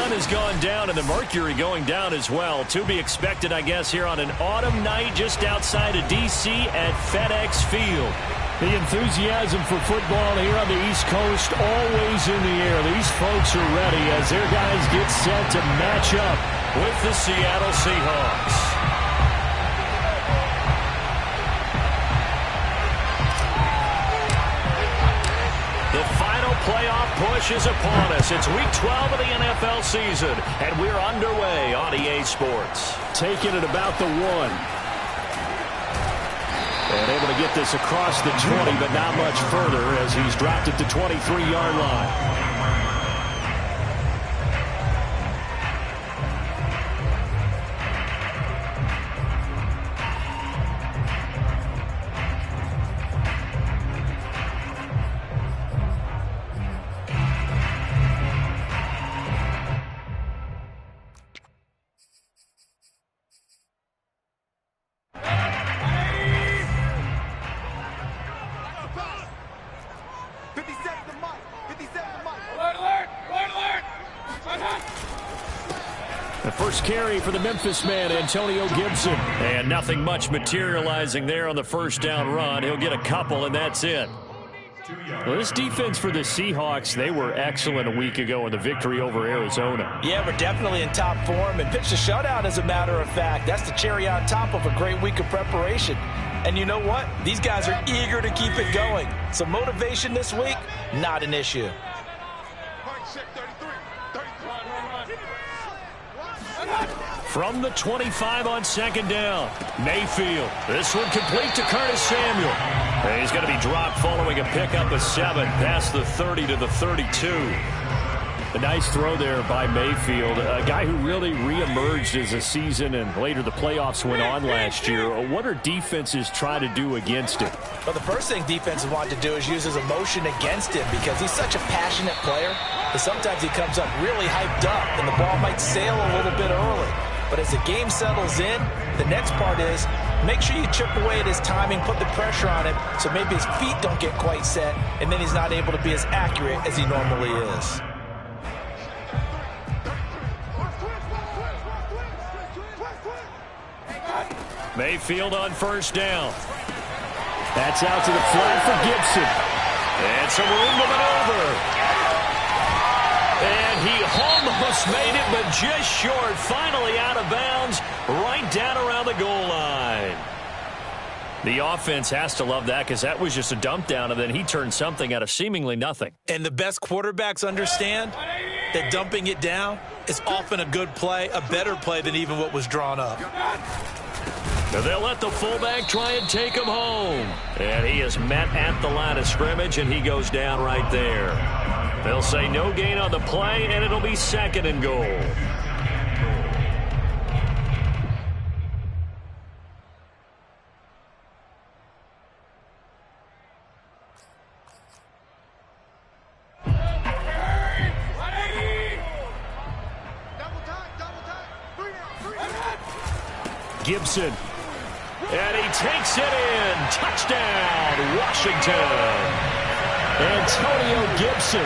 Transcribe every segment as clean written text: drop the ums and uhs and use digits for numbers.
sun has gone down and the mercury going down as well. To be expected, I guess, here on an autumn night just outside of D.C. at FedEx Field. The enthusiasm for football here on the East Coast always in the air. These folks are ready as their guys get set to match up with the Seattle Seahawks. The final playoff push is upon us. It's Week 12 of the NFL season, and we're underway on EA Sports. Taking it about the 1. And able to get this across the 20, but not much further as he's dropped it to 23-yard line. Carry for the Memphis man, Antonio Gibson. And nothing much materializing there on the first down run. He'll get a couple, and that's it. Well, this defense for the Seahawks, they were excellent a week ago in the victory over Arizona. Yeah, we're definitely in top form and pitched a shutout, as a matter of fact. That's the cherry on top of a great week of preparation. And you know what? These guys are eager to keep it going. So motivation this week, not an issue. From the 25 on second down, Mayfield. This one complete to Curtis Samuel. And he's going to be dropped following a pickup of 7 past the 30 to the 32. A nice throw there by Mayfield, a guy who really reemerged as the season and later the playoffs went on last year. What are defenses trying to do against him? Well, the first thing defenses want to do is use his emotion against him because he's such a passionate player that sometimes he comes up really hyped up and the ball might sail a little bit early. But as the game settles in, the next part is make sure you chip away at his timing, put the pressure on him so maybe his feet don't get quite set, and then he's not able to be as accurate as he normally is. Mayfield on first down. That's out to the flat for Gibson. And some room to maneuver. And he almost made it, but just short. Finally out of bounds, right down around the goal line. The offense has to love that because that was just a dump down, and then he turned something out of seemingly nothing. And the best quarterbacks understand that dumping it down is often a good play, a better play than even what was drawn up. Now they'll let the fullback try and take him home. And he is met at the line of scrimmage, and he goes down right there. They'll say no gain on the play, and it'll be 2nd and goal. Gibson. And he takes it in. Touchdown, Washington. Antonio Gibson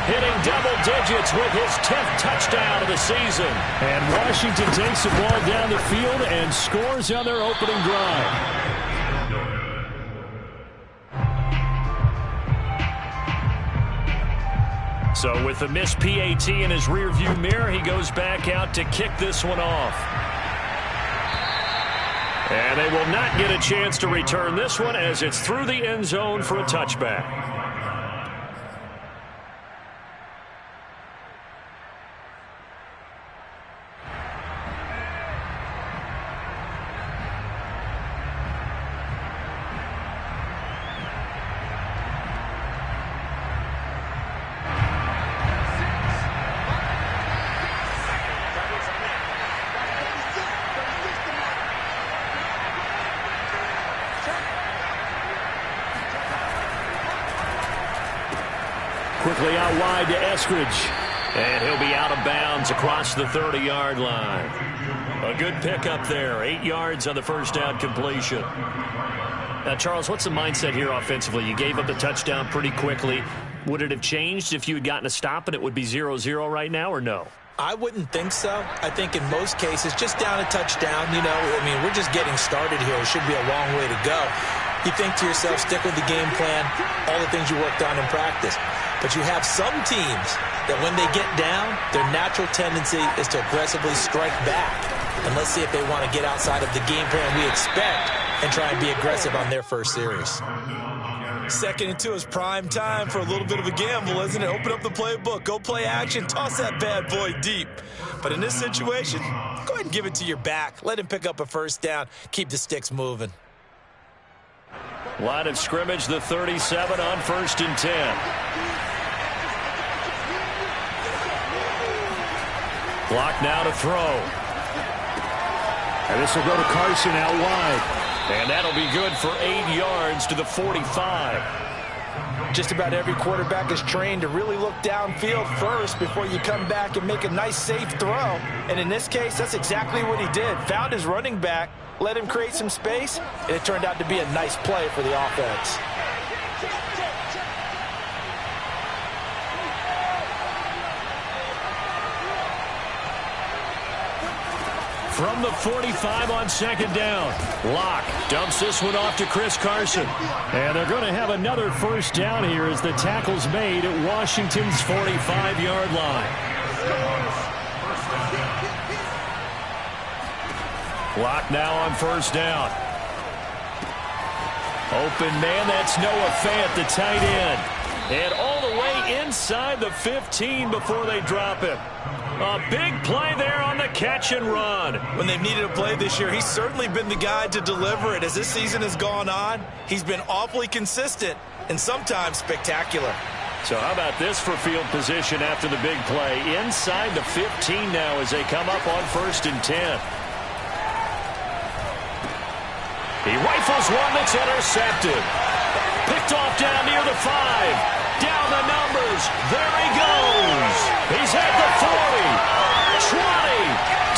hitting double digits with his 10th touchdown of the season. And Washington takes the ball down the field and scores on their opening drive. So with the missed PAT in his rearview mirror, he goes back out to kick this one off. And they will not get a chance to return this one as it's through the end zone for a touchback. Quickly out wide to Eskridge. And he'll be out of bounds across the 30-yard line. A good pickup there. 8 yards on the first down completion. Now, Charles, what's the mindset here offensively? You gave up the touchdown pretty quickly. Would it have changed if you had gotten a stop and it would be 0-0 right now, or no? I wouldn't think so. I think in most cases, just down a touchdown, you know, I mean, we're just getting started here. It should be a long way to go. You think to yourself, stick with the game plan, all the things you worked on in practice. But you have some teams that when they get down, their natural tendency is to aggressively strike back. And let's see if they want to get outside of the game plan we expect and try and be aggressive on their first series. 2nd and 2 is prime time for a little bit of a gamble, isn't it? Open up the playbook, go play action, toss that bad boy deep. But in this situation, go ahead and give it to your back. Let him pick up a first down. Keep the sticks moving. Line of scrimmage, the 37 on 1st and 10. Clock now to throw. And this will go to Carson out wide. And that'll be good for 8 yards to the 45. Just about every quarterback is trained to really look downfield first before you come back and make a nice, safe throw. And in this case, that's exactly what he did. Found his running back, let him create some space, and it turned out to be a nice play for the offense. From the 45 on 2nd down. Locke dumps this one off to Chris Carson. And they're going to have another first down here as the tackle's made at Washington's 45-yard line. Locke now on 1st down. Open man, that's Noah Fant, the tight end. And all the way inside the 15 before they drop him. A big play there on the catch and run. When they've needed a play this year, he's certainly been the guy to deliver it. As this season has gone on, he's been awfully consistent and sometimes spectacular. So how about this for field position after the big play? Inside the 15 now as they come up on 1st and 10. He rifles one that's intercepted. Picked off down near the 5. Down the numbers. There he goes. He's at the 40, 20,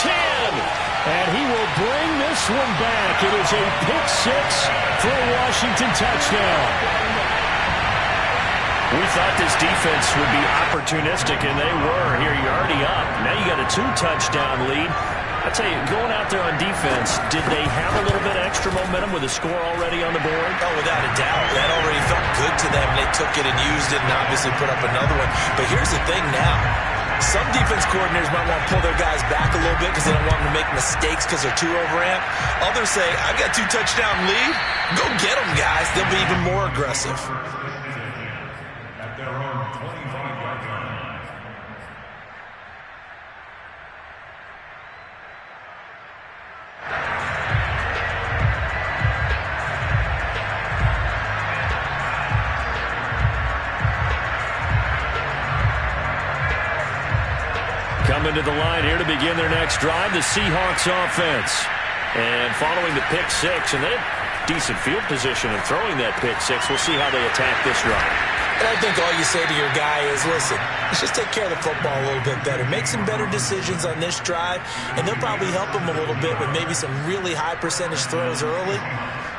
10. And he will bring this one back. It is a pick 6 for a Washington touchdown. We thought this defense would be opportunistic, and they were. Here, you're already up. Now you got a 2-touchdown lead. I tell you, going out there on defense, did they have a little bit of extra momentum with a score already on the board? Oh, without a doubt. That already felt good to them. They took it and used it and obviously put up another one. But here's the thing now. Some defense coordinators might want to pull their guys back a little bit because they don't want them to make mistakes because they're too overamped. Others say, I've got 2-touchdown lead. Go get them, guys. They'll be even more aggressive. Coming to the line here to begin their next drive, the Seahawks offense. And following the pick 6, and they have decent field position in throwing that pick 6. We'll see how they attack this drive. And I think all you say to your guy is, listen, let's just take care of the football a little bit better. Make some better decisions on this drive, and they'll probably help him a little bit with maybe some really high percentage throws early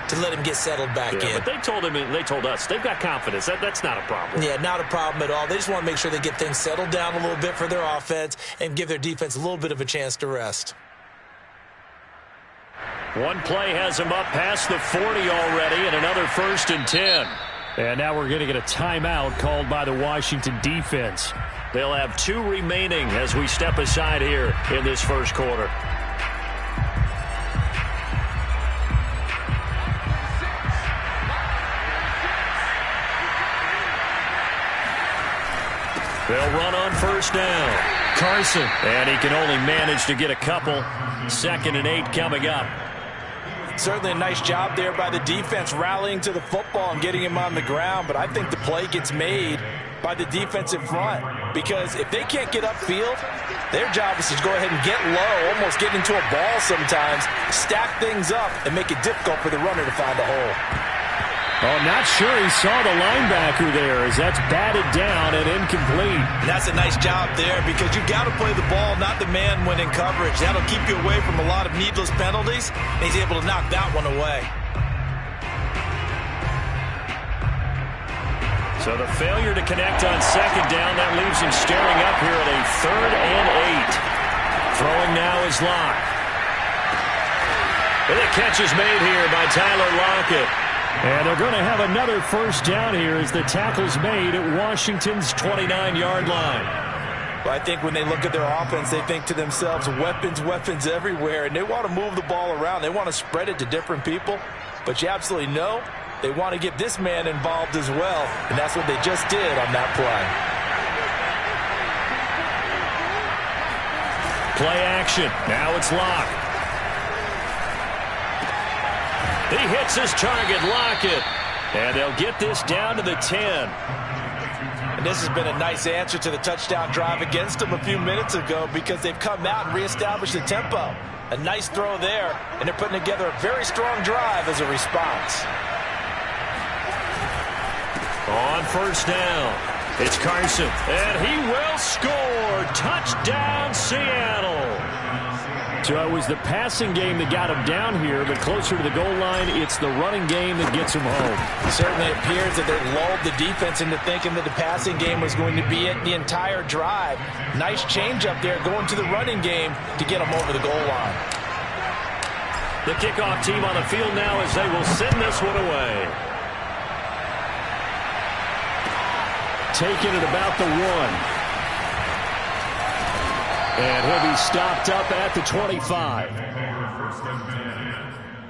to let him get settled back in. But they told him, and they told us, they've got confidence. That's not a problem. Yeah, not a problem at all. They just want to make sure they get things settled down a little bit for their offense and give their defense a little bit of a chance to rest. One play has him up past the 40 already, and another 1st and 10. And now we're going to get a timeout called by the Washington defense. They'll have 2 remaining as we step aside here in this first quarter. They'll run on 1st down. Carson, and he can only manage to get a couple. 2nd and 8 coming up. Certainly a nice job there by the defense rallying to the football and getting him on the ground, but I think the play gets made by the defensive front because if they can't get upfield, their job is to go ahead and get low, almost get into a ball sometimes, stack things up, and make it difficult for the runner to find a hole. Oh, not sure he saw the linebacker there as that's batted down and incomplete. And that's a nice job there because you've got to play the ball, not the man when in coverage. That'll keep you away from a lot of needless penalties, and he's able to knock that one away. So the failure to connect on second down, that leaves him staring up here at a 3rd and 8. Throwing now is Locke. And the catch is made here by Tyler Lockett. And they're going to have another first down here as the tackle's made at Washington's 29-yard line. Well, I think when they look at their offense, they think to themselves, weapons, weapons everywhere, and they want to move the ball around. They want to spread it to different people, but you absolutely know they want to get this man involved as well, and that's what they just did on that play. Play action. Now it's Locke. He hits his target, Lockett. And they'll get this down to the 10. And this has been a nice answer to the touchdown drive against them a few minutes ago because they've come out and reestablished the tempo. A nice throw there, and they're putting together a very strong drive as a response. On first down, it's Carson. And he will score. Touchdown, Seattle. So it was the passing game that got him down here, but closer to the goal line, it's the running game that gets him home. It certainly appears that they lulled the defense into thinking that the passing game was going to be it the entire drive. Nice change up there going to the running game to get them over the goal line. The kickoff team on the field now as they will send this one away. Taking it about the 1. And he'll be stopped up at the 25.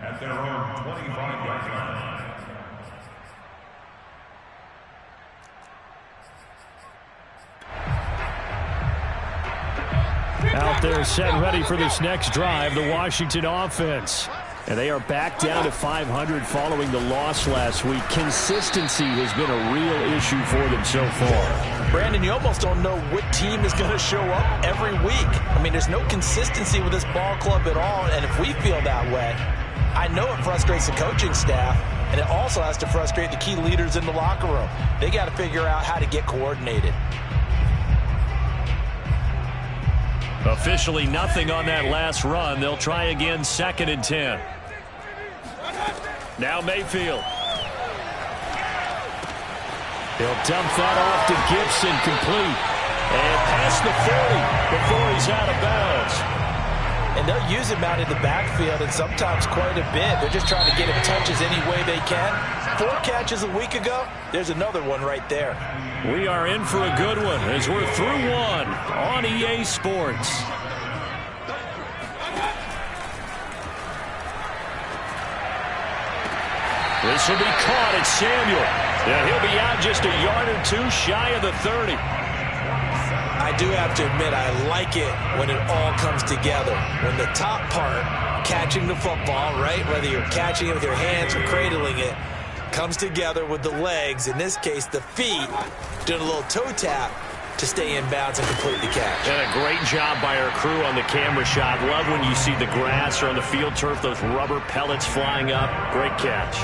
At their own 25-yard line. Out there set ready for this next drive, the Washington offense. And they are back down to 500 following the loss last week. Consistency has been a real issue for them so far. Brandon, you almost don't know what team is going to show up every week. I mean, there's no consistency with this ball club at all, and if we feel that way, I know it frustrates the coaching staff, and it also has to frustrate the key leaders in the locker room. They got to figure out how to get coordinated. Officially nothing on that last run. They'll try again 2nd and 10. Now Mayfield. He'll dump that off to Gibson, complete. And past the 40 before he's out of bounds. And they'll use him out in the backfield, and sometimes quite a bit. They're just trying to get him touches any way they can. 4 catches a week ago. There's another one right there. We are in for a good one as we're through 1 on EA Sports. This will be caught at Samuel. And he'll be out just a yard or 2 shy of the 30. I do have to admit, I like it when it all comes together. When the top part, catching the football, right, whether you're catching it with your hands or cradling it, comes together with the legs, in this case the feet, doing a little toe tap to stay in bounds and complete the catch. And a great job by our crew on the camera shot. Love when you see the grass or on the field turf, those rubber pellets flying up. Great catch.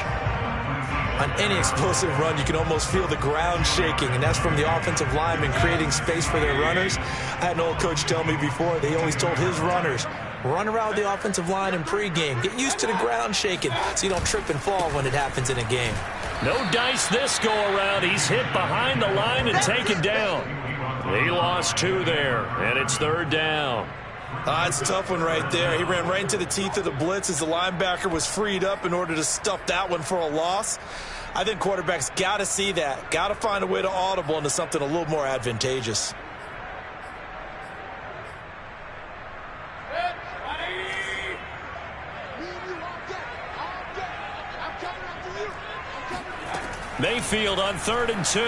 On any explosive run, you can almost feel the ground shaking, and that's from the offensive linemen creating space for their runners. I had an old coach tell me before, they always told his runners, run around the offensive line in pregame. Get used to the ground shaking so you don't trip and fall when it happens in a game. No dice this go-around. He's hit behind the line and taken down. He lost 2 there, and it's 3rd down. It's a tough one right there. He ran right into the teeth of the blitz as the linebacker was freed up in order to stuff that one for a loss. I think quarterbacks got to see that. Got to find a way to audible into something a little more advantageous. Mayfield on 3rd and 2.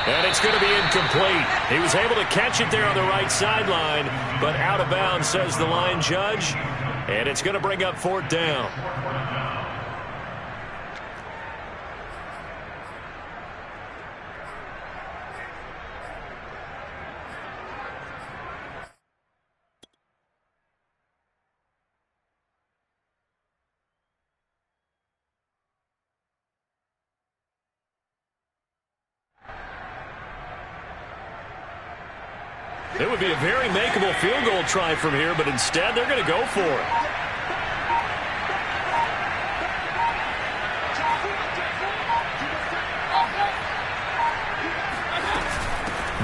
And it's going to be incomplete. He was able to catch it there on the right sideline, but out of bounds, says the line judge. And it's going to bring up 4th down. It would be a very makeable field goal try from here, but instead they're going to go for it.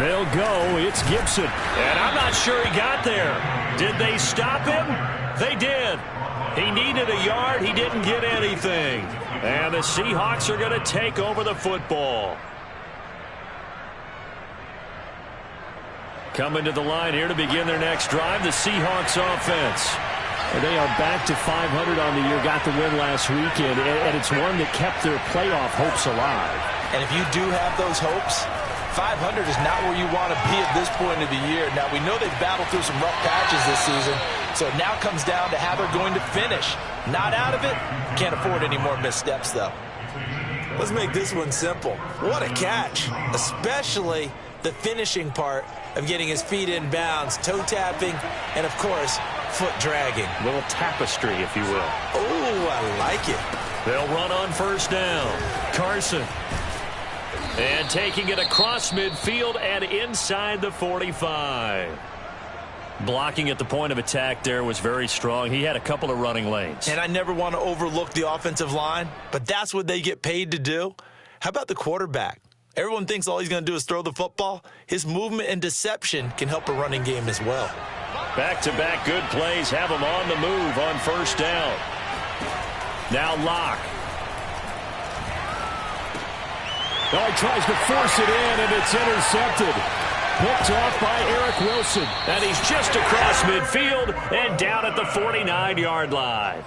They'll go. It's Gibson. And I'm not sure he got there. Did they stop him? They did. He needed a yard. He didn't get anything. And the Seahawks are going to take over the football. Coming to the line here to begin their next drive, the Seahawks offense. And they are back to 500 on the year, got the win last weekend, and it's one that kept their playoff hopes alive. And if you do have those hopes, 500 is not where you want to be at this point of the year. Now, we know they've battled through some rough patches this season, so it now comes down to how they're going to finish. Not out of it. Can't afford any more missteps, though. Let's make this one simple. What a catch, especially the finishing part of getting his feet in bounds, toe tapping, and, of course, foot dragging. A little tapestry, if you will. Oh, I like it. They'll run on first down. Carson. And taking it across midfield and inside the 45. Blocking at the point of attack there was very strong. He had a couple of running lanes. And I never want to overlook the offensive line, but that's what they get paid to do. How about the quarterback? Everyone thinks all he's going to do is throw the football. His movement and deception can help a running game as well. Back-to-back good plays have him on the move on first down. Now Locke. Oh, he tries to force it in, and it's intercepted. Picked off by Eric Wilson. And he's just across midfield and down at the 49-yard line.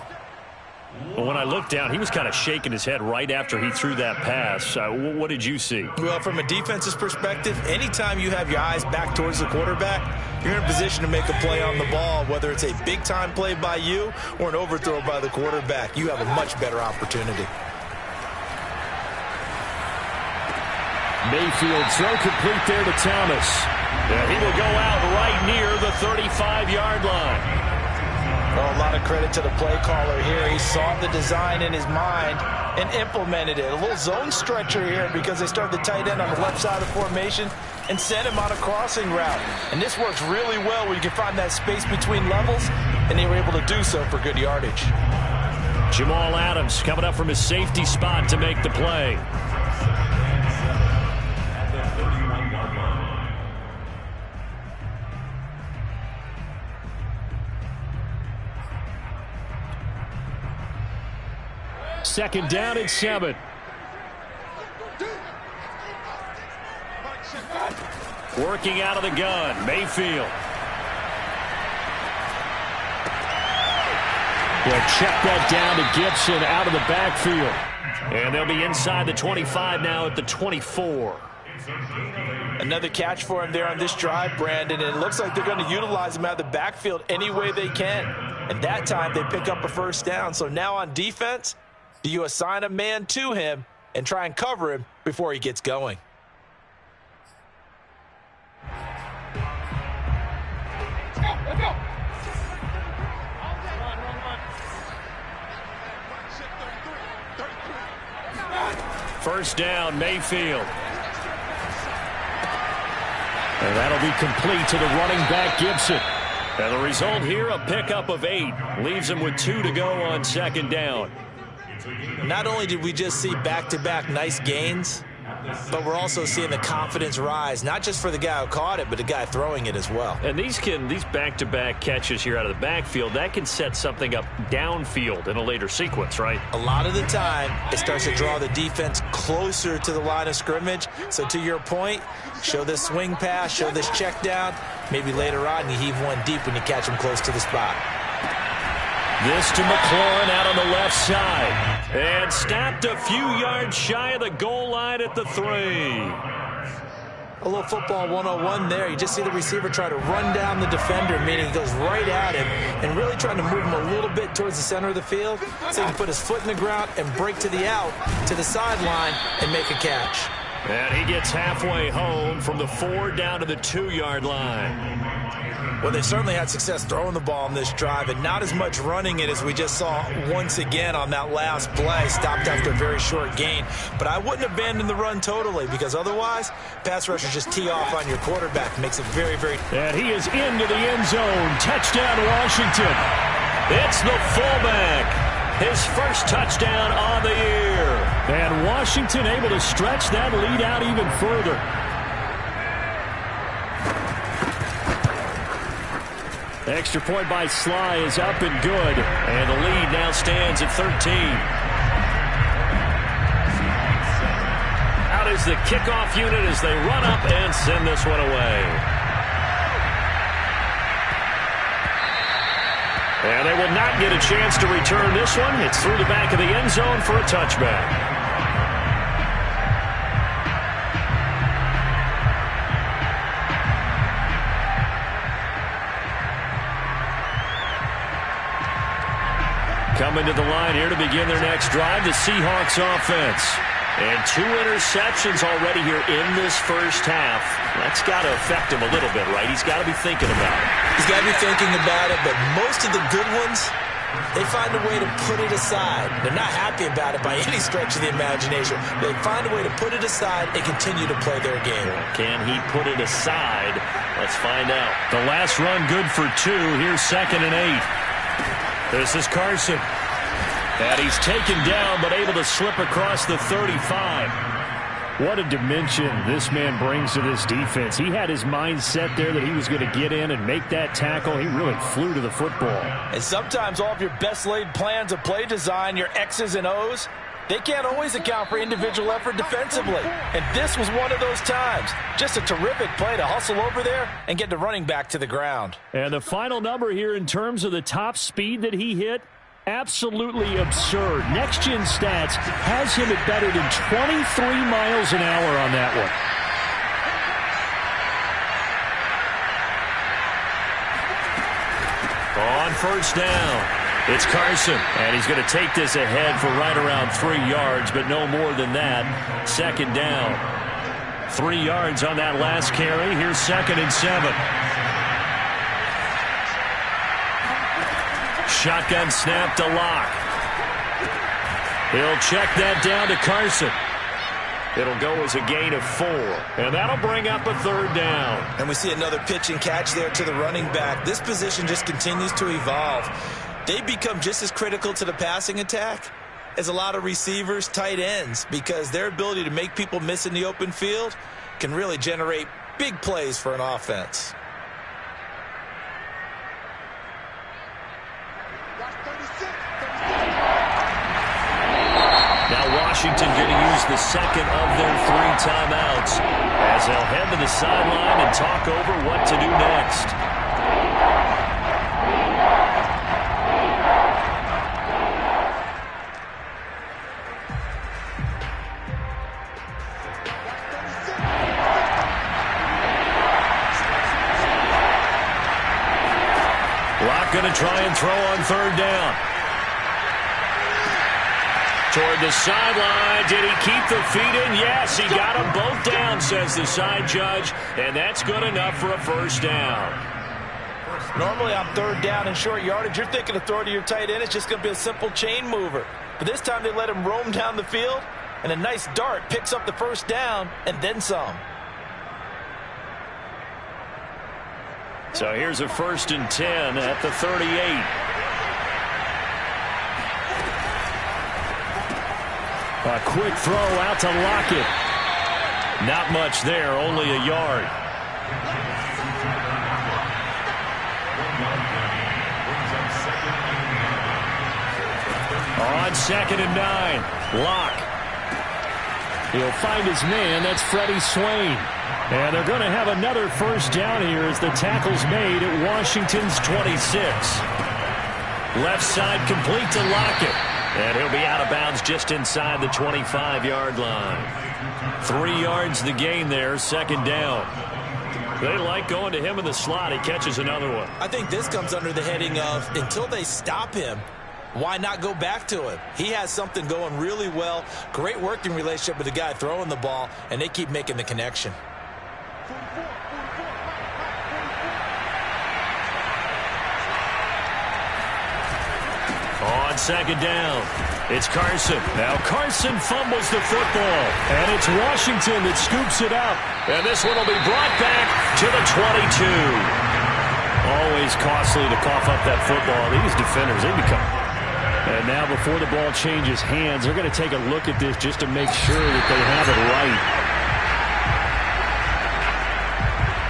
Well, when I looked down, he was kind of shaking his head right after he threw that pass. What did you see? Well, from a defense's perspective, anytime you have your eyes back towards the quarterback, you're in a position to make a play on the ball, whether it's a big-time play by you or an overthrow by the quarterback. You have a much better opportunity. Mayfield throw complete there to Thomas. Yeah, he will go out right near the 35-yard line. Well, a lot of credit to the play caller here. He saw the design in his mind and implemented it. A little zone stretcher here because they started the tight end on the left side of the formation and sent him on a crossing route. And this works really well where you can find that space between levels, and they were able to do so for good yardage. Jamal Adams coming up from his safety spot to make the play. Second down and 7. Working out of the gun, Mayfield. They'll check that down to Gibson out of the backfield. And they'll be inside the 25 now at the 24. Another catch for him there on this drive, Brandon, and it looks like they're going to utilize him out of the backfield any way they can. And that time they pick up a first down. So now on defense, do you assign a man to him and try and cover him before he gets going? Let's go. First down, Mayfield. And that'll be complete to the running back, Gibson. And the result here, a pickup of 8. Leaves him with 2 to go on second down. Not only did we just see back-to-back nice gains, but we're also seeing the confidence rise, not just for the guy who caught it, but the guy throwing it as well. And these back-to-back catches here out of the backfield, that can set something up downfield in a later sequence, right? A lot of the time, it starts to draw the defense closer to the line of scrimmage. So to your point, show this swing pass, show this check down. Maybe later on you heave one deep when you catch him close to the spot. This to McLaurin out on the left side. And stopped a few yards shy of the goal line at the 3. A little football 101 there. You just see the receiver try to run down the defender, meaning he goes right at him and really trying to move him a little bit towards the center of the field so he can put his foot in the ground and break to the out, to the sideline, and make a catch. And he gets halfway home from the 4 down to the 2-yard line. Well, they certainly had success throwing the ball on this drive and not as much running it as we just saw once again on that last play. Stopped after a very short gain. But I wouldn't abandon the run totally because otherwise, pass rushers just tee off on your quarterback. Makes it very, very... And he is into the end zone. Touchdown, Washington. It's the fullback. His first touchdown on the year. And Washington able to stretch that lead out even further. Extra point by Sly is up and good. And the lead now stands at 13. Out is the kickoff unit as they run up and send this one away. And they will not get a chance to return this one. It's through the back of the end zone for a touchback. Coming to the line here to begin their next drive, the Seahawks offense. And 2 interceptions already here in this first half. That's got to affect him a little bit, right? He's got to be thinking about it. He's got to be thinking about it, but most of the good ones, they find a way to put it aside. They're not happy about it by any stretch of the imagination. They find a way to put it aside and continue to play their game. Can he put it aside? Let's find out. The last run good for 2. Here's 2nd and 8. This is Carson. And he's taken down, but able to slip across the 35. What a dimension this man brings to this defense. He had his mind set there that he was going to get in and make that tackle. He really flew to the football. And sometimes all of your best laid plans of play design, your X's and O's, they can't always account for individual effort defensively. And this was one of those times. Just a terrific play to hustle over there and get the running back to the ground. And the final number here in terms of the top speed that he hit, absolutely absurd. Next Gen Stats has him at better than 23 miles an hour on that one. On first down, it's Carson, and he's going to take this ahead for right around 3 yards, but no more than that. 2nd down. 3 yards on that last carry. Here's 2nd and 7. Shotgun snap to Locke. He'll check that down to Carson. It'll go as a gain of 4. And that'll bring up a 3rd down. And we see another pitch and catch there to the running back. This position just continues to evolve. They become just as critical to the passing attack as a lot of receivers, tight ends, because their ability to make people miss in the open field can really generate big plays for an offense. Washington going to use the second of their 3 timeouts as they'll head to the sideline and talk over what to do next. Locke going to try and throw on 3rd down. Toward the sideline. Did he keep the feet in? Yes, he got them both down, says the side judge, and that's good enough for a 1st down. Normally on 3rd down and short yardage, you're thinking of throwing to your tight end. It's just going to be a simple chain mover. But this time they let him roam down the field, and a nice dart picks up the 1st down and then some. So here's a 1st and 10 at the 38. A quick throw out to Lockett. Not much there, only a yard. On 2nd and 9, Locke. He'll find his man. That's Freddie Swain. And they're going to have another 1st down here as the tackle's made at Washington's 26. Left side complete to Lockett. And he'll be out of bounds just inside the 25-yard line. 3 yards the gain there, 2nd down. They like going to him in the slot. He catches another one. I think this comes under the heading of until they stop him, why not go back to him? He has something going really well. Great working relationship with the guy throwing the ball, and they keep making the connection. On 2nd down, it's Carson. Now Carson fumbles the football, and it's Washington that scoops it up. And this one will be brought back to the 22. Always costly to cough up that football. These defenders, they become... And now before the ball changes hands, they're going to take a look at this just to make sure that they have it right.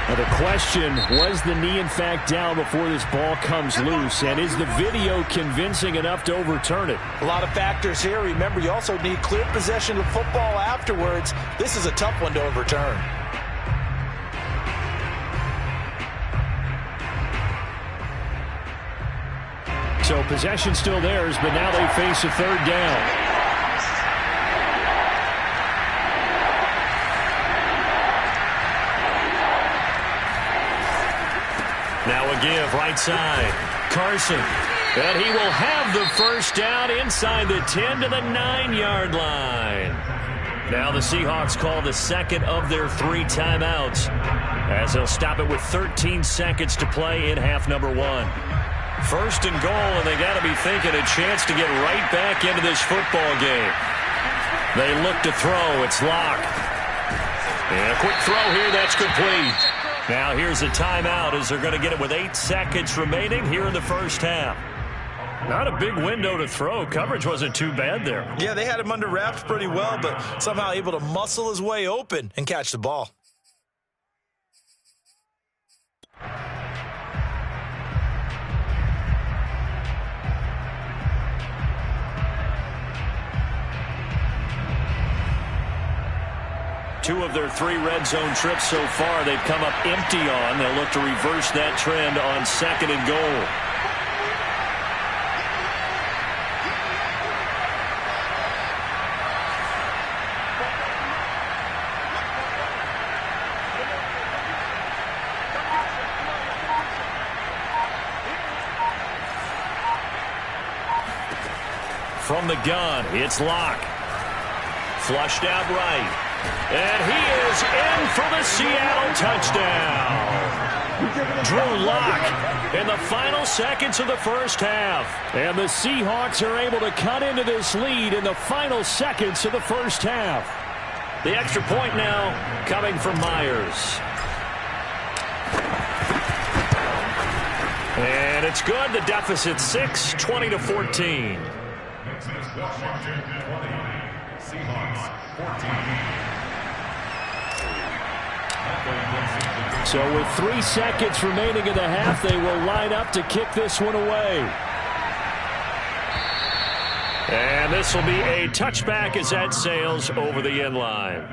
Now the question, was the knee in fact down before this ball comes loose? And is the video convincing enough to overturn it? A lot of factors here. Remember, you also need clear possession of football afterwards. This is a tough one to overturn. So possession still theirs, but now they face a third down. Now a give right side. Carson. And he will have the first down inside the 10 to the 9-yard line. Now the Seahawks call the second of their 3 timeouts, as they'll stop it with 13 seconds to play in half number 1. First and goal, and they got to be thinking a chance to get right back into this football game. They look to throw. It's Locke. And a quick throw here. That's complete. Now here's a timeout as they're going to get it with 8 seconds remaining here in the first half. Not a big window to throw. Coverage wasn't too bad there. Yeah, they had him under wraps pretty well, but somehow able to muscle his way open and catch the ball. Two of their 3 red zone trips so far they've come up empty on. They'll look to reverse that trend on second and goal. From the gun, it's Locke. Flushed out right. And he is in for the Seattle touchdown. Drew Locke in the final seconds of the first half. And the Seahawks are able to cut into this lead in the final seconds of the first half. The extra point now coming from Myers. And it's good. The deficit 6, 20-14. Washington 20, Seahawks 14. So with 3 seconds remaining in the half, they will line up to kick this one away. And this will be a touchback as that sails over the end line.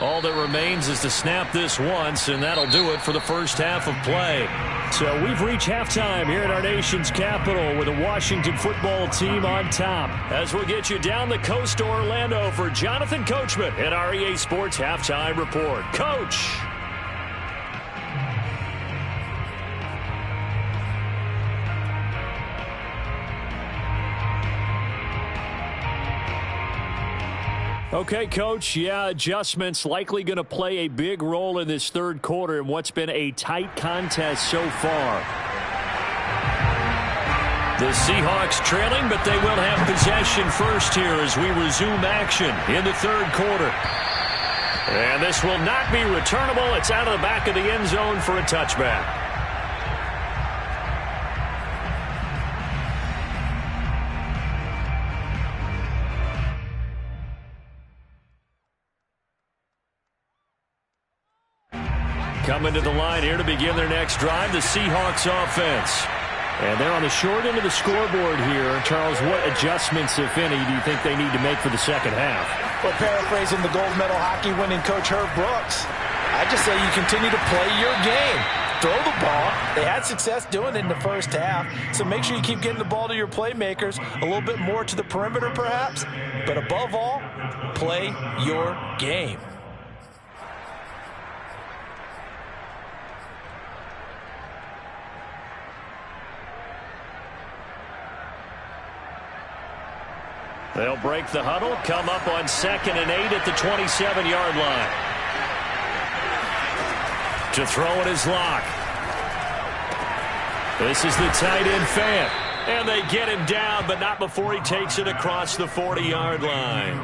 All that remains is to snap this once, and that'll do it for the first half of play. So we've reached halftime here at our nation's capital with the Washington football team on top. As we'll get you down the coast to Orlando for Jonathan Coachman at our EA Sports Halftime Report. Coach! Okay, Coach, yeah, adjustments likely going to play a big role in this third quarter in what's been a tight contest so far. The Seahawks trailing, but they will have possession first here as we resume action in the third quarter. And this will not be returnable. It's out of the back of the end zone for a touchback. Coming to the line here to begin their next drive, the Seahawks offense. And they're on the short end of the scoreboard here. Charles, what adjustments, if any, do you think they need to make for the second half? Well, paraphrasing the gold medal hockey winning coach Herb Brooks, I just say you continue to play your game. Throw the ball. They had success doing it in the first half, so make sure you keep getting the ball to your playmakers, a little bit more to the perimeter perhaps, but above all, play your game. They'll break the huddle, come up on 2nd and 8 at the 27-yard line. To throw it is Locke. This is the tight end Fant. And they get him down, but not before he takes it across the 40-yard line.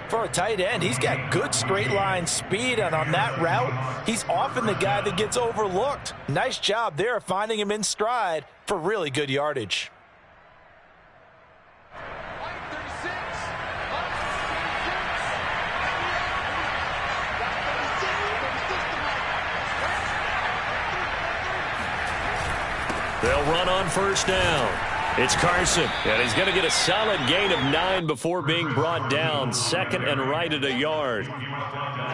For a tight end, he's got good straight line speed, and on that route, he's often the guy that gets overlooked. Nice job there finding him in stride for really good yardage. They'll run on first down. It's Carson, and he's going to get a solid gain of 9 before being brought down. Second and right at a yard.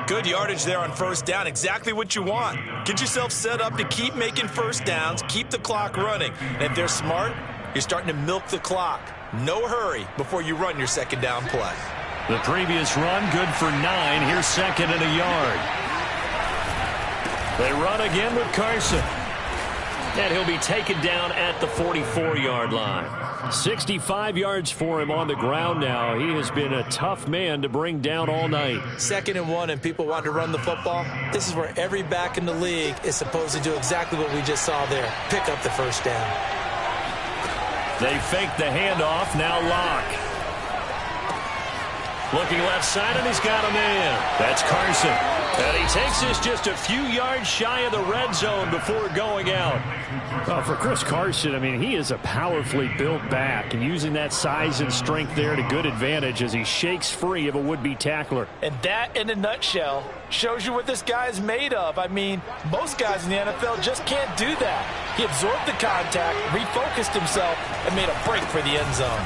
Good yardage there on first down. Exactly what you want. Get yourself set up to keep making first downs, keep the clock running. And if they're smart, you're starting to milk the clock. No hurry before you run your second down play. The previous run, good for 9. Here's second and a yard. They run again with Carson. And he'll be taken down at the 44-yard line. 65 yards for him on the ground now. He has been a tough man to bring down all night. 2nd and 1 and people want to run the football. This is where every back in the league is supposed to do exactly what we just saw there. Pick up the first down. They fake the handoff. Now Locke. Looking left side, and he's got a man. That's Carson. And he takes this just a few yards shy of the red zone before going out. Well, for Chris Carson, I mean, he is a powerfully built back, and using that size and strength there to good advantage as he shakes free of a would-be tackler. And that, in a nutshell, shows you what this guy is made of. I mean, most guys in the NFL just can't do that. He absorbed the contact, refocused himself, and made a break for the end zone.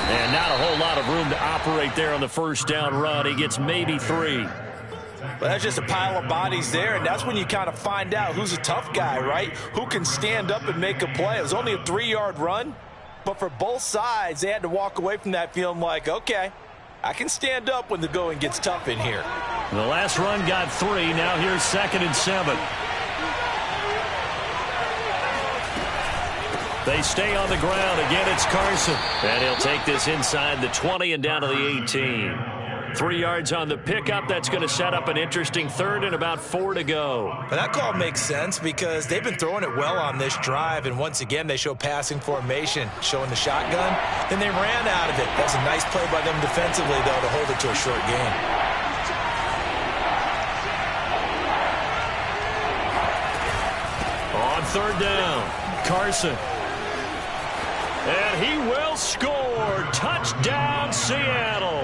And not a whole lot of room to operate there on the first down run. He gets maybe 3. But that's just a pile of bodies there, and that's when you kind of find out who's a tough guy, right? Who can stand up and make a play. It was only a 3-yard run, but for both sides, they had to walk away from that feeling like, okay, I can stand up when the going gets tough in here. The last run got 3. Now here's 2nd and 7. They stay on the ground. Again, it's Carson. And he'll take this inside the 20 and down to the 18. 3 yards on the pickup. That's going to set up an interesting 3rd and about 4 to go. But that call makes sense because they've been throwing it well on this drive, and once again they show passing formation, showing the shotgun. Then they ran out of it. That's a nice play by them defensively, though, to hold it to a short gain. On 3rd down, Carson. And he will score. Touchdown, Seattle.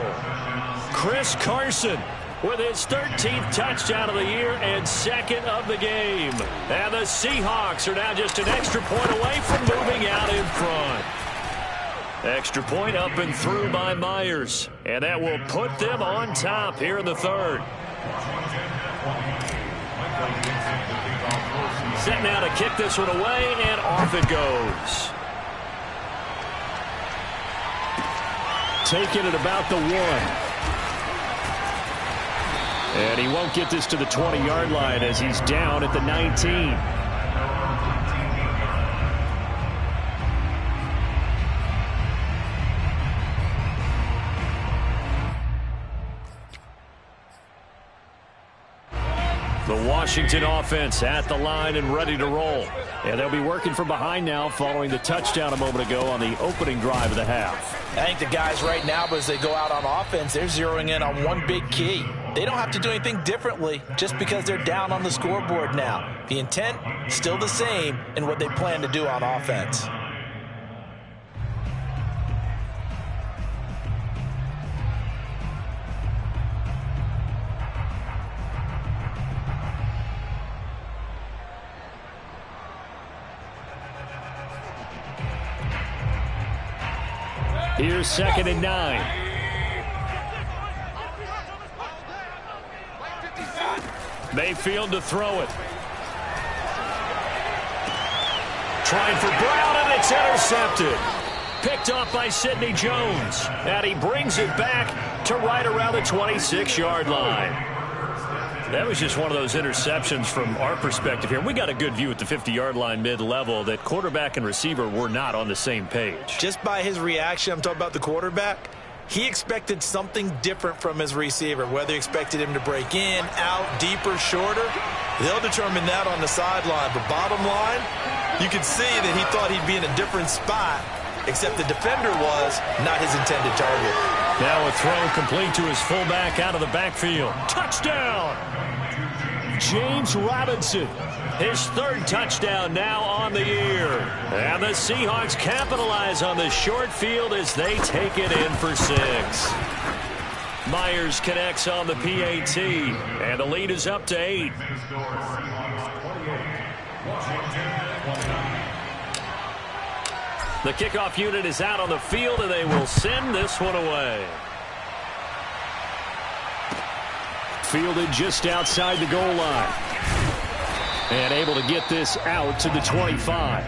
Chris Carson with his 13th touchdown of the year and 2nd of the game. And the Seahawks are now just an extra point away from moving out in front. Extra point up and through by Myers. And that will put them on top here in the 3rd. Set now to kick this one away, and off it goes. Taking it about the 1. And he won't get this to the 20-yard line as he's down at the 19. The Washington offense at the line and ready to roll. And they'll be working from behind now following the touchdown a moment ago on the opening drive of the half. I think the guys right now, as they go out on offense, they're zeroing in on one big key. They don't have to do anything differently just because they're down on the scoreboard now. The intent, still the same in what they plan to do on offense. Here's 2nd and 9. Mayfield to throw it. Trying for Brown, and it's intercepted. Picked off by Sidney Jones. And he brings it back to right around the 26-yard line. That was just one of those interceptions from our perspective here. We got a good view at the 50-yard line mid-level that quarterback and receiver were not on the same page. Just by his reaction, I'm talking about the quarterback, he expected something different from his receiver, whether he expected him to break in, out, deeper, shorter. They'll determine that on the sideline. But bottom line, you could see that he thought he'd be in a different spot, except the defender was not his intended target. Now a throw complete to his fullback out of the backfield. Touchdown! James Robinson, his 3rd touchdown now on the year. And the Seahawks capitalize on the short field as they take it in for 6. Myers connects on the PAT, and the lead is up to 8. The kickoff unit is out on the field, and they will send this one away. Fielded just outside the goal line. And able to get this out to the 25.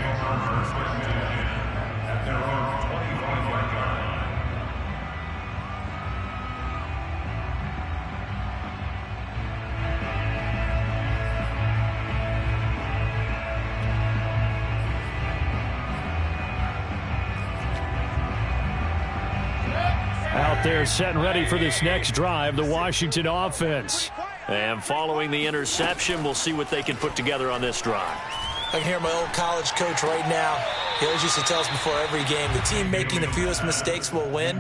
Out there set and ready for this next drive, the Washington offense. And following the interception, we'll see what they can put together on this drive. I can hear my old college coach right now. He always used to tell us before every game, the team making the fewest mistakes will win.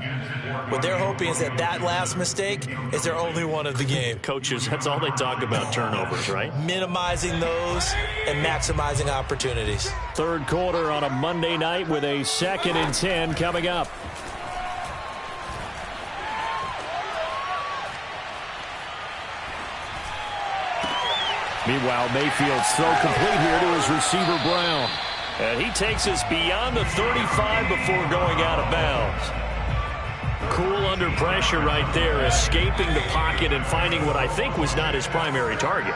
What they're hoping is that that last mistake is their only one of the game. Coaches, that's all they talk about, turnovers, right? Minimizing those and maximizing opportunities. Third quarter on a Monday night with a 2nd and 10 coming up. Meanwhile, Mayfield's throw complete here to his receiver, Brown. And he takes us beyond the 35 before going out of bounds. Cool under pressure right there, escaping the pocket and finding what I think was not his primary target.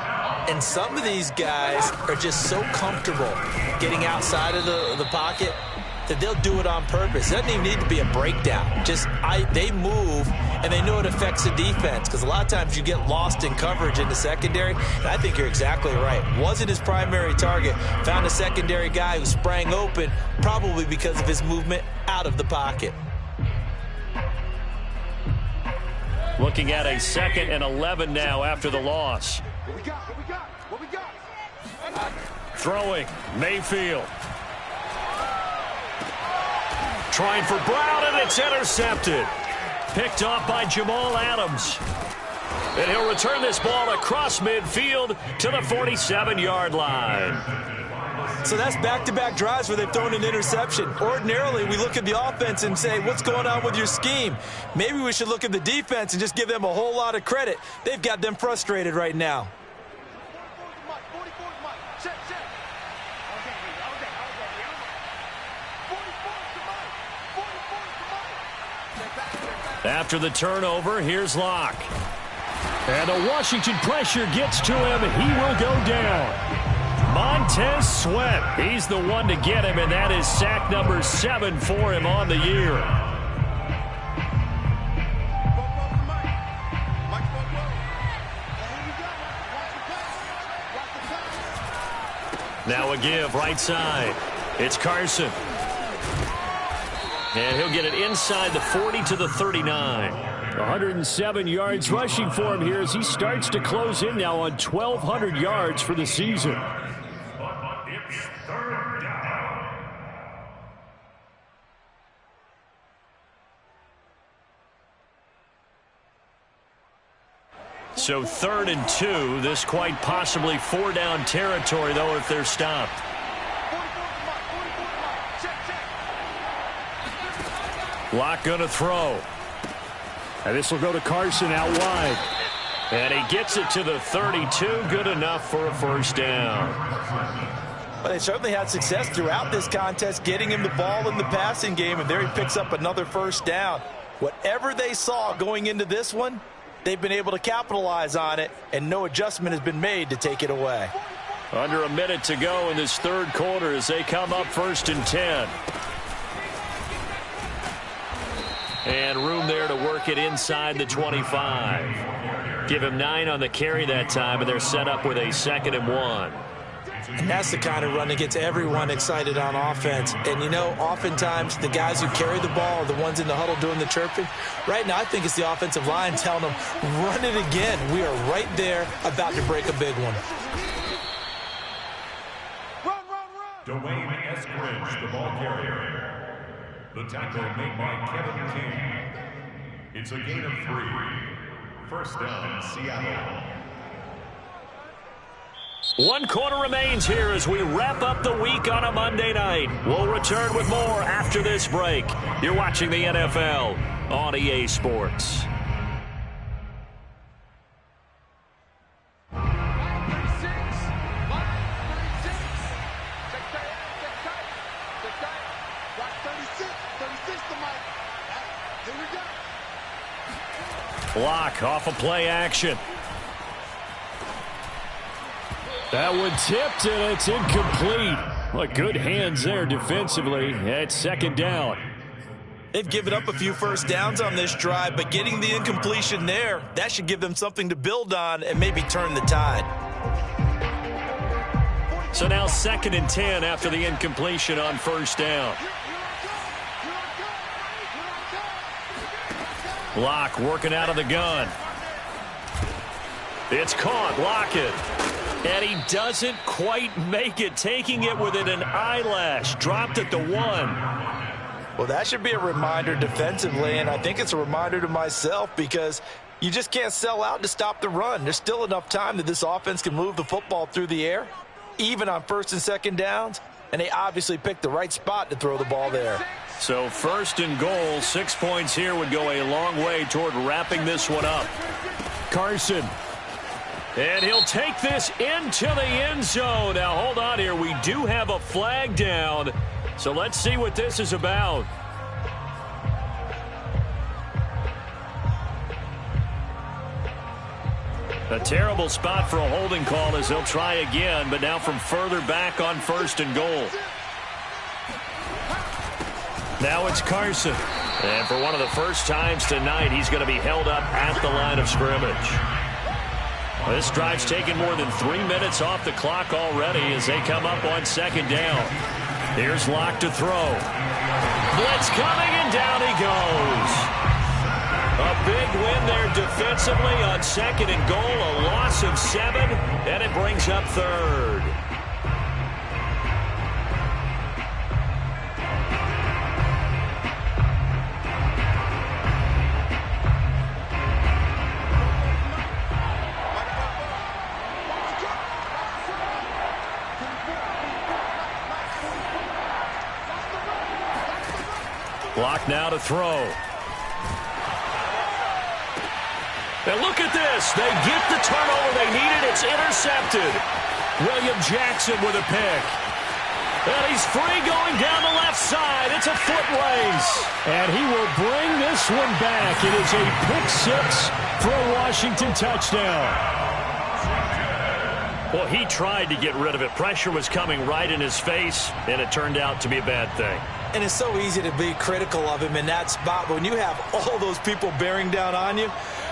And some of these guys are just so comfortable getting outside of the pocket that they'll do it on purpose. It doesn't even need to be a breakdown. They move, and they know it affects the defense, because a lot of times you get lost in coverage in the secondary, and I think you're exactly right. Wasn't his primary target. Found a secondary guy who sprang open, probably because of his movement out of the pocket. Looking at a 2nd and 11 now after the loss. What we got? Throwing, Mayfield. Trying for Brown, and it's intercepted. Picked off by Jamal Adams. And he'll return this ball across midfield to the 47-yard line. So that's back-to-back drives where they've thrown an interception. Ordinarily, we look at the offense and say, what's going on with your scheme? Maybe we should look at the defense and just give them a whole lot of credit. They've got them frustrated right now. After the turnover, here's Locke. And the Washington pressure gets to him. He will go down. Montez Sweat. He's the one to get him, and that is sack number 7 for him on the year. Now a give right side. It's Carson. And he'll get it inside the 40 to the 39. 107 yards rushing for him here as he starts to close in now on 1,200 yards for the season. It's 3rd down. So 3rd and 2. This quite possibly 4-down territory, though, if they're stopped. Locke going to throw. And this will go to Carson out wide. And he gets it to the 32. Good enough for a 1st down. Well, they certainly had success throughout this contest getting him the ball in the passing game, and there he picks up another 1st down. Whatever they saw going into this one, they've been able to capitalize on it, and no adjustment has been made to take it away. Under a minute to go in this 3rd quarter as they come up 1st and 10. And room there to work it inside the 25. Give him 9 on the carry that time, and they're set up with a 2nd and 1. And that's the kind of run that gets everyone excited on offense. And, you know, oftentimes the guys who carry the ball are the ones in the huddle doing the chirping. Right now, I think it's the offensive line telling them, run it again. We are right there about to break a big one. Dwayne Eskridge, the ball carrier. The tackle made by Kevin King. It's a gain of 3. 1st down, Seattle. 1 quarter remains here as we wrap up the week on a Monday night. We'll return with more after this break. You're watching the NFL on EA Sports. Check Block off of play action. That one tipped, and it's incomplete. Well, good hands there defensively at second down. They've given up a few first downs on this drive, but getting the incompletion there, that should give them something to build on and maybe turn the tide. So now 2nd and 10 after the incompletion on first down. Lock working out of the gun. It's caught. Lockett. And he doesn't quite make it, taking it within an eyelash. Dropped at the 1. Well, that should be a reminder defensively, and I think it's a reminder to myself because you just can't sell out to stop the run. There's still enough time that this offense can move the football through the air, even on 1st and 2nd downs, and they obviously picked the right spot to throw the ball there. So 1st and goal, 6 points here would go a long way toward wrapping this one up. Carson. And he'll take this into the end zone. Now, hold on here. We do have a flag down. So let's see what this is about. A terrible spot for a holding call as they'll try again, but now from further back on 1st and goal. Now it's Carson. And for one of the first times tonight, he's going to be held up at the line of scrimmage. This drive's taken more than 3 minutes off the clock already as they come up on 2nd down. Here's Lock to throw. Blitz coming, and down he goes. A big win there defensively on 2nd and goal, a loss of 7, and it brings up 3rd. Block now to throw. And look at this. They get the turnover they needed. It's intercepted. William Jackson with a pick. And he's free going down the left side. It's a foot race. And he will bring this one back. It is a pick 6 for a Washington touchdown. Well, he tried to get rid of it. Pressure was coming right in his face, and it turned out to be a bad thing. And it's so easy to be critical of him in that spot. But when you have all those people bearing down on you,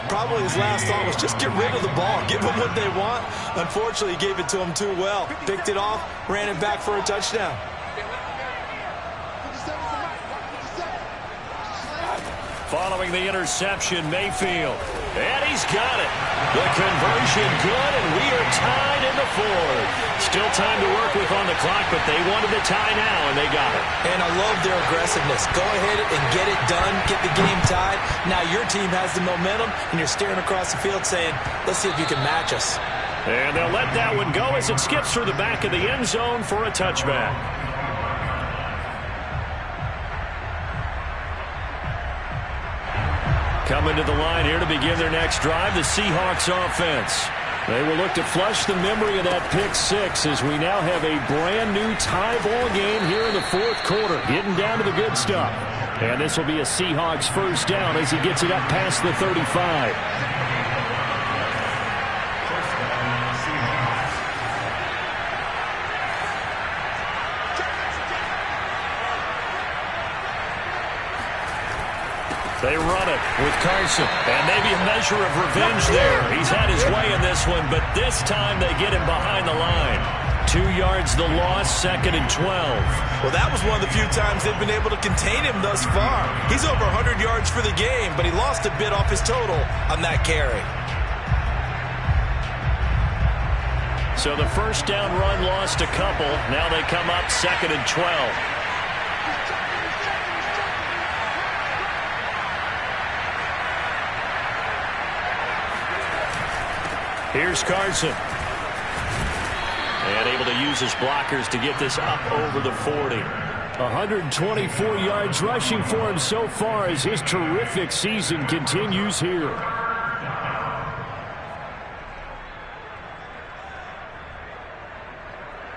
probably his last thought was just get rid of the ball. Give them what they want. Unfortunately, he gave it to them too well. Picked it off, ran it back for a touchdown. Following the interception, Mayfield. And he's got it. The conversion good, and we are tied in the 4th. Still time to work with on the clock, but they wanted the tie now, and they got it. And I love their aggressiveness. Go ahead and get it done, get the game tied. Now your team has the momentum, and you're staring across the field saying, let's see if you can match us. And they'll let that one go as it skips through the back of the end zone for a touchback. Coming to the line here to begin their next drive, the Seahawks offense. They will look to flush the memory of that pick 6 as we now have a brand new tie ball game here in the 4th quarter, getting down to the good stuff. And this will be a Seahawks first down as he gets it up past the 35. They run it with Carson. And maybe a measure of revenge there. He's had his way in this one, but this time they get him behind the line. 2 yards the loss, 2nd and 12. Well, that was one of the few times they've been able to contain him thus far. He's over 100 yards for the game, but he lost a bit off his total on that carry. So the first down run lost a couple. Now they come up 2nd and 12. Here's Carson. And able to use his blockers to get this up over the 40. 124 yards rushing for him so far as his terrific season continues here.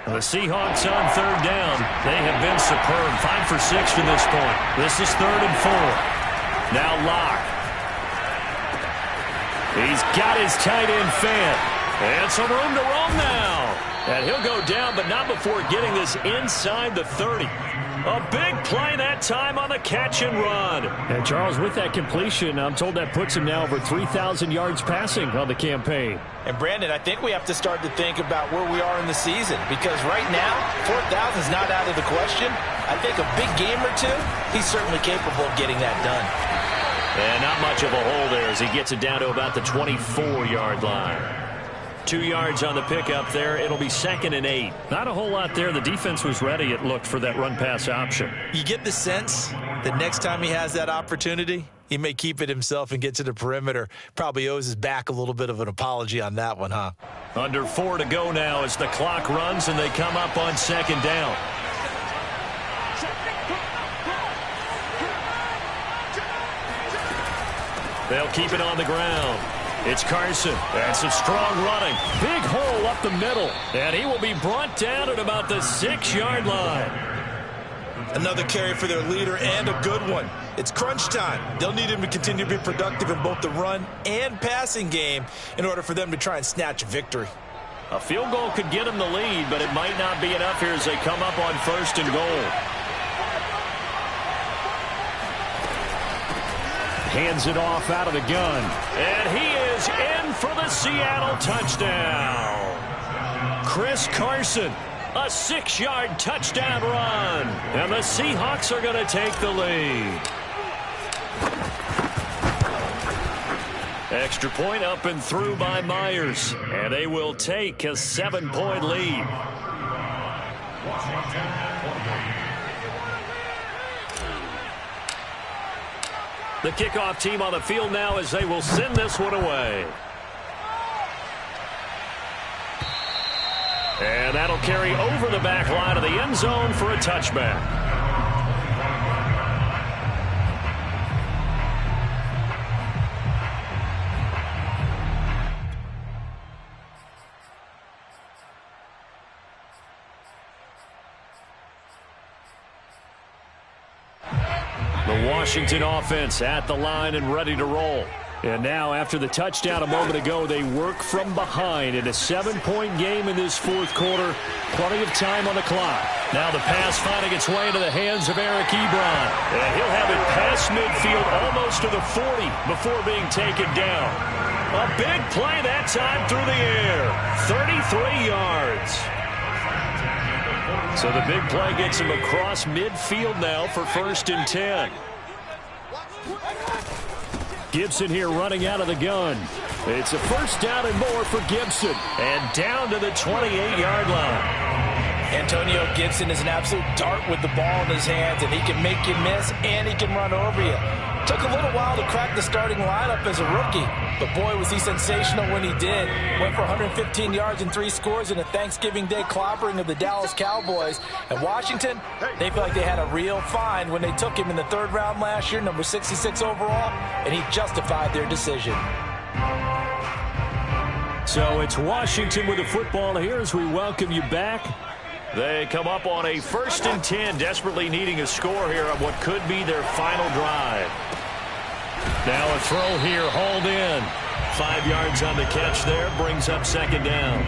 The Seahawks on 3rd down. They have been superb. 5 for 6 to this point. This is 3rd and 4. Now Locke. He's got his tight end fan. And some room to roam now. And he'll go down, but not before getting this inside the 30. A big play that time on the catch and run. And Charles, with that completion, I'm told that puts him now over 3,000 yards passing on the campaign. And Brandon, I think we have to start to think about where we are in the season, because right now, 4,000 is not out of the question. I think a big game or two, he's certainly capable of getting that done. And not much of a hole there as he gets it down to about the 24-yard line. 2 yards on the pickup there. It'll be 2nd and 8. Not a whole lot there. The defense was ready, it looked, for that run-pass option. You get the sense that next time he has that opportunity, he may keep it himself and get to the perimeter. Probably owes his back a little bit of an apology on that one, huh? Under 4 to go now as the clock runs and they come up on 2nd down. They'll keep it on the ground. It's Carson, and some strong running. Big hole up the middle, and he will be brought down at about the 6-yard line. Another carry for their leader, and a good one. It's crunch time. They'll need him to continue to be productive in both the run and passing game in order for them to try and snatch a victory. A field goal could get them the lead, but it might not be enough here as they come up on 1st and goal. Hands it off out of the gun. And he is in for the Seattle touchdown. Chris Carson, a 6-yard touchdown run. And the Seahawks are going to take the lead. Extra point up and through by Myers. And they will take a 7-point lead. The kickoff team on the field now as they will send this one away. And that'll carry over the back line of the end zone for a touchback. The Washington offense at the line and ready to roll. And now, after the touchdown a moment ago, they work from behind in a 7-point game in this 4th quarter. Plenty of time on the clock. Now the pass finding its way into the hands of Eric Ebron. And he'll have it past midfield almost to the 40 before being taken down. A big play that time through the air. 33 yards. So the big play gets him across midfield now for 1st and 10. Gibson here running out of the gun. It's a 1st down and more for Gibson. And down to the 28-yard line. Antonio Gibson is an absolute dart with the ball in his hands, and he can make you miss, and he can run over you. Took a little while to crack the starting lineup as a rookie, but boy, was he sensational when he did. Went for 115 yards and 3 scores in a Thanksgiving Day clobbering of the Dallas Cowboys. And Washington, they feel like they had a real find when they took him in the 3rd round last year, number 66 overall, and he justified their decision. So it's Washington with the football here as we welcome you back. They come up on a 1st and 10, desperately needing a score here on what could be their final drive. Now a throw here, hauled in. 5 yards on the catch there, brings up 2nd down.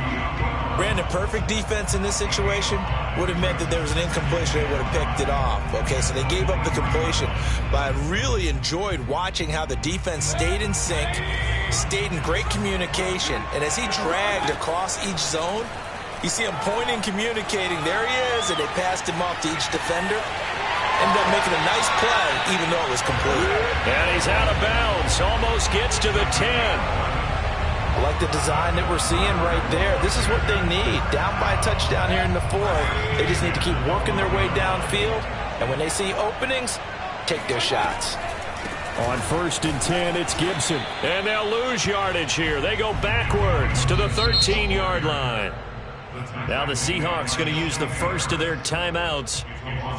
Brandon, perfect defense in this situation would have meant that there was an incompletion. They would have picked it off. Okay, so they gave up the completion. But I really enjoyed watching how the defense stayed in sync, stayed in great communication. And as he dragged across each zone, you see him pointing, communicating. There he is, and they passed him off to each defender. Ended up making a nice play, even though it was complete. And he's out of bounds. Almost gets to the 10. I like the design that we're seeing right there. This is what they need. Down by a touchdown here in the 4th. They just need to keep working their way downfield. And when they see openings, take their shots. On 1st and 10, it's Gibson. And they'll lose yardage here. They go backwards to the 13-yard line. Now the Seahawks going to use the first of their timeouts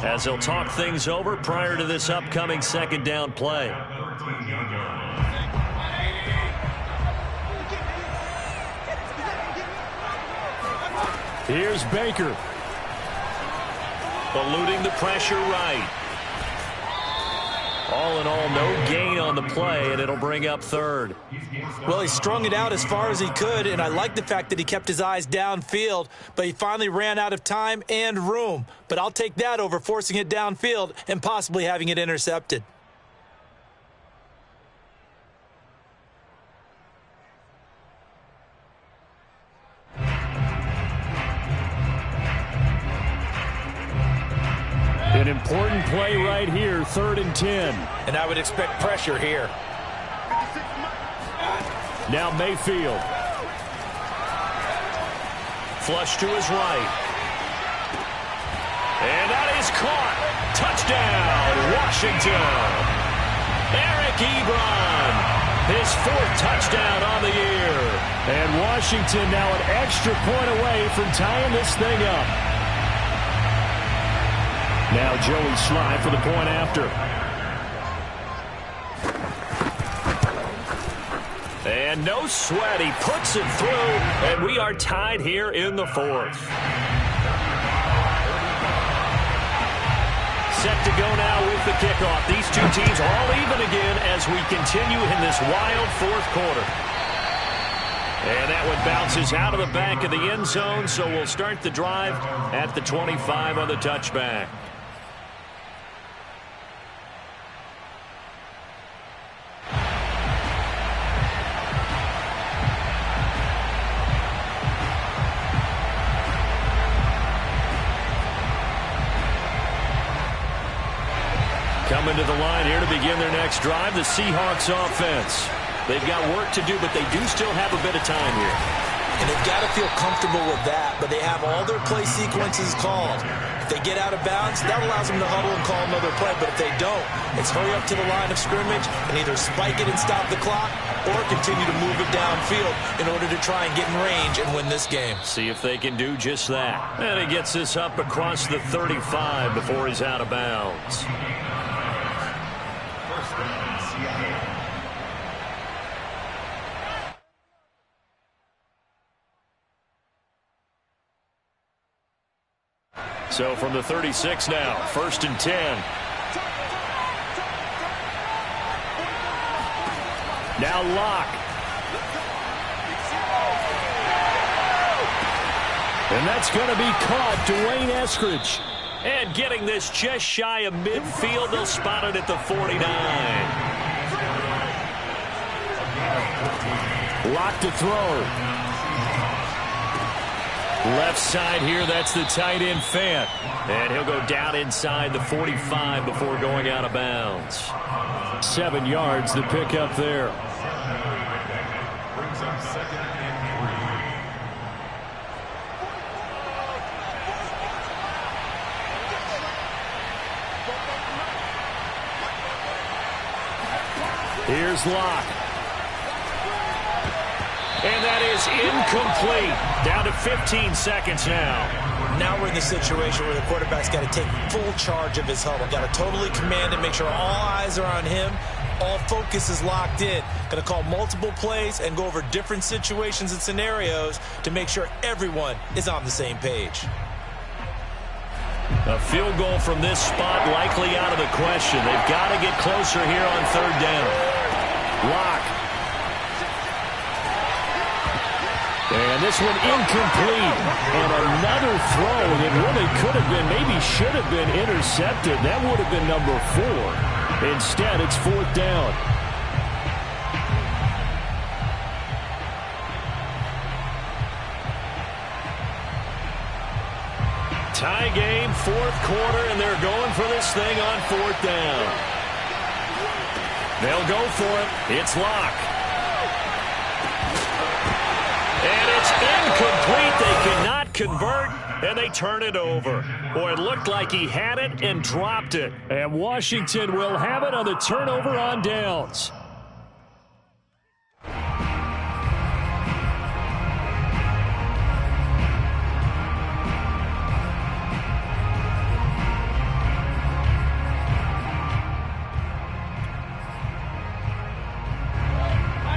as they'll talk things over prior to this upcoming 2nd down play. Here's Baker. Eluding the pressure right. All in all, no gain on the play, and it'll bring up third. Well, he strung it out as far as he could, and I like the fact that he kept his eyes downfield, but he finally ran out of time and room. But I'll take that over forcing it downfield and possibly having it intercepted. An important play right here, 3rd and 10. And I would expect pressure here. Now Mayfield. Flush to his right. And that is caught. Touchdown, Washington. Eric Ebron, his 4th touchdown on the year. And Washington now an extra point away from tying this thing up. Now Joey Slye for the point after. And no sweat, he puts it through, and we are tied here in the 4th. Set to go now with the kickoff. These two teams all even again as we continue in this wild 4th quarter. And that one bounces out of the back of the end zone, so we'll start the drive at the 25 on the touchback. Coming to the line here to begin their next drive, the Seahawks offense. They've got work to do, but they do still have a bit of time here. And they've got to feel comfortable with that, but they have all their play sequences called. If they get out of bounds, that allows them to huddle and call another play, but if they don't, it's hurry up to the line of scrimmage and either spike it and stop the clock or continue to move it downfield in order to try and get in range and win this game. See if they can do just that. And he gets this up across the 35 before he's out of bounds. So from the 36 now, 1st and 10. Now Locke. And that's going to be caught, Dwayne Eskridge. And getting this just shy of midfield, they'll spot it at the 49. Locke to throw. Left side here, that's the tight end Fant. And he'll go down inside the 45 before going out of bounds. 7 yards, the pickup there. Brings up 2nd and 3. Here's Locke. And that is incomplete. Down to 15 seconds now. Now we're in the situation where the quarterback's got to take full charge of his huddle. Got to totally command it, make sure all eyes are on him. All focus is locked in. Going to call multiple plays and go over different situations and scenarios to make sure everyone is on the same page. A field goal from this spot likely out of the question. They've got to get closer here on 3rd down. Locke. And this one incomplete. And another throw that really could have been, maybe should have been intercepted. That would have been number 4. Instead, it's 4th down. Tie game, 4th quarter, and they're going for this thing on 4th down. They'll go for it. It's Locke. And it's incomplete. They cannot convert, and they turn it over. Boy, it looked like he had it and dropped it. And Washington will have it on the turnover on downs.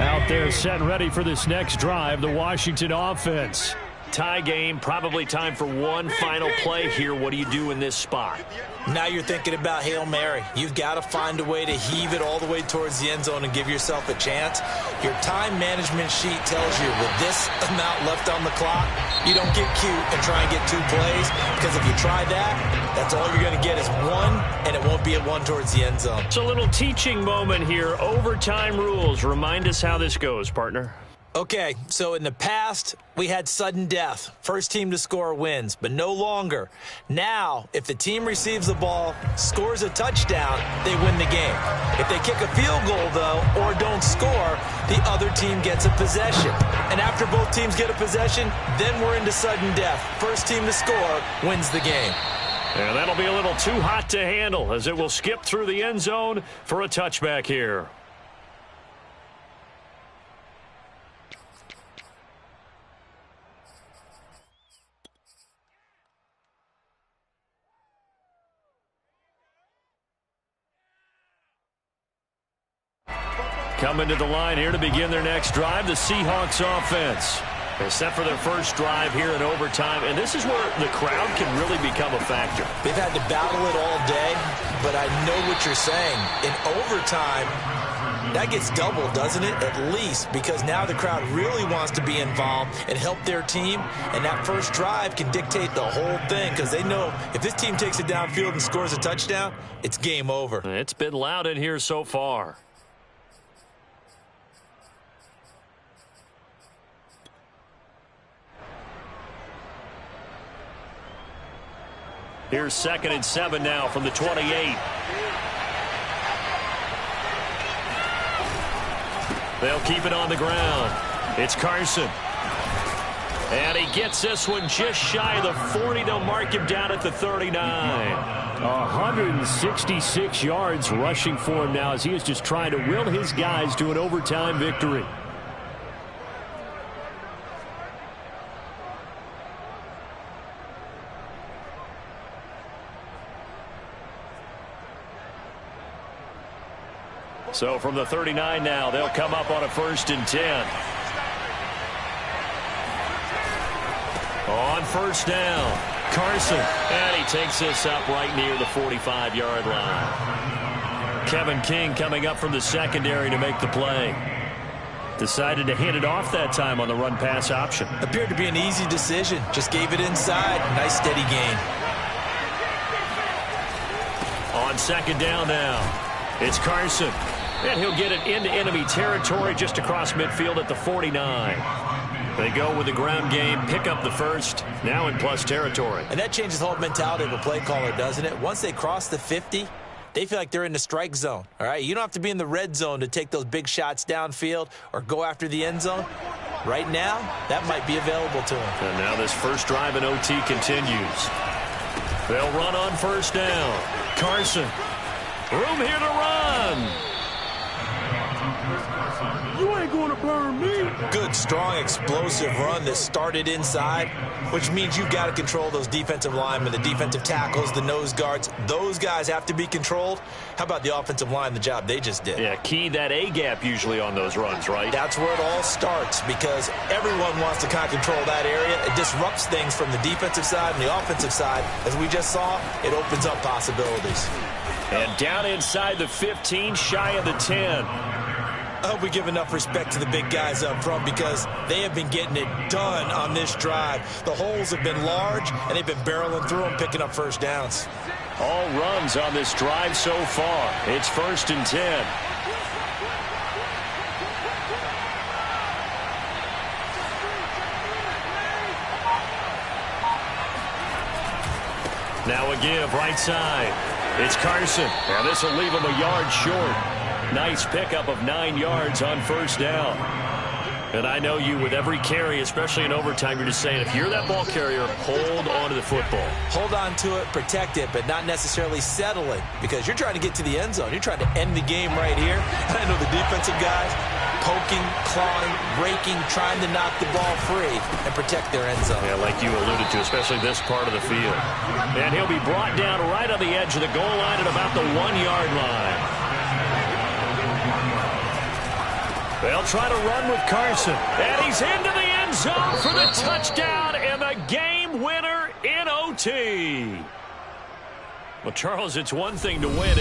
Out there set ready for this next drive, the Washington offense. Tie game, probably time for one final play here. What do you do in this spot? Now you're thinking about Hail Mary. You've got to find a way to heave it all the way towards the end zone and give yourself a chance. Your time management sheet tells you with this amount left on the clock, you don't get cute and try and get 2 plays, because if you try that, that's all you're going to get is 1, and it won't be a 1 towards the end zone. It's a little teaching moment here. Overtime rules. Remind us how this goes, partner. Okay, so in the past, we had sudden death. First team to score wins, but no longer. Now, if the team receives the ball, scores a touchdown, they win the game. If they kick a field goal, though, or don't score, the other team gets a possession. And after both teams get a possession, then we're into sudden death. First team to score wins the game. And that'll be a little too hot to handle, as it will skip through the end zone for a touchback here. Coming to the line here to begin their next drive, the Seahawks offense. They set for their first drive here in overtime, and this is where the crowd can really become a factor. They've had to battle it all day, but I know what you're saying. In overtime, that gets doubled, doesn't it? At least, because now the crowd really wants to be involved and help their team, and that first drive can dictate the whole thing, because they know if this team takes it downfield and scores a touchdown, it's game over. It's been loud in here so far. Here's 2nd and 7 now from the 28. They'll keep it on the ground. It's Carson. And he gets this one just shy of the 40. They'll mark him down at the 39. 166 yards rushing for him now, as he is just trying to will his guys to an overtime victory. So from the 39 now, they'll come up on a 1st and 10. On 1st down, Carson. And he takes this up right near the 45-yard line. Kevin King coming up from the secondary to make the play. Decided to hand it off that time on the run-pass option. Appeared to be an easy decision. Just gave it inside. Nice steady gain. On 2nd down now, it's Carson. And he'll get it into enemy territory just across midfield at the 49. They go with the ground game, pick up the first, now in plus territory. And that changes the whole mentality of a play caller, doesn't it? Once they cross the 50, they feel like they're in the strike zone, all right? You don't have to be in the red zone to take those big shots downfield or go after the end zone. Right now, that might be available to them. And now this first drive in OT continues. They'll run on 1st down. Carson. Room here to run. You ain't going to burn me. Good, strong, explosive run that started inside, which means you've got to control those defensive linemen, the defensive tackles, the nose guards. Those guys have to be controlled. How about the offensive line, the job they just did? Yeah, key that A-gap usually on those runs, right? That's where it all starts, because everyone wants to kind of control that area. It disrupts things from the defensive side and the offensive side. As we just saw, it opens up possibilities. And down inside the 15, shy of the 10. I hope we give enough respect to the big guys up front, because they have been getting it done on this drive. The holes have been large, and they've been barreling through them, picking up first downs. All runs on this drive so far. It's 1st and 10. Now a give right side. It's Carson. Now this will leave him a yard short. Nice pickup of 9 yards on 1st down. And I know you, with every carry, especially in overtime, you're just saying, if you're that ball carrier, hold on to the football. Hold on to it, protect it, but not necessarily settle it, because you're trying to get to the end zone. You're trying to end the game right here. And I know the defensive guys poking, clawing, raking, trying to knock the ball free and protect their end zone. Yeah, like you alluded to, especially this part of the field. And he'll be brought down right on the edge of the goal line at about the 1-yard line. They'll try to run with Carson. And he's into the end end zone for the touchdown and the game winner in OT. Well, Charles, it's one thing to win.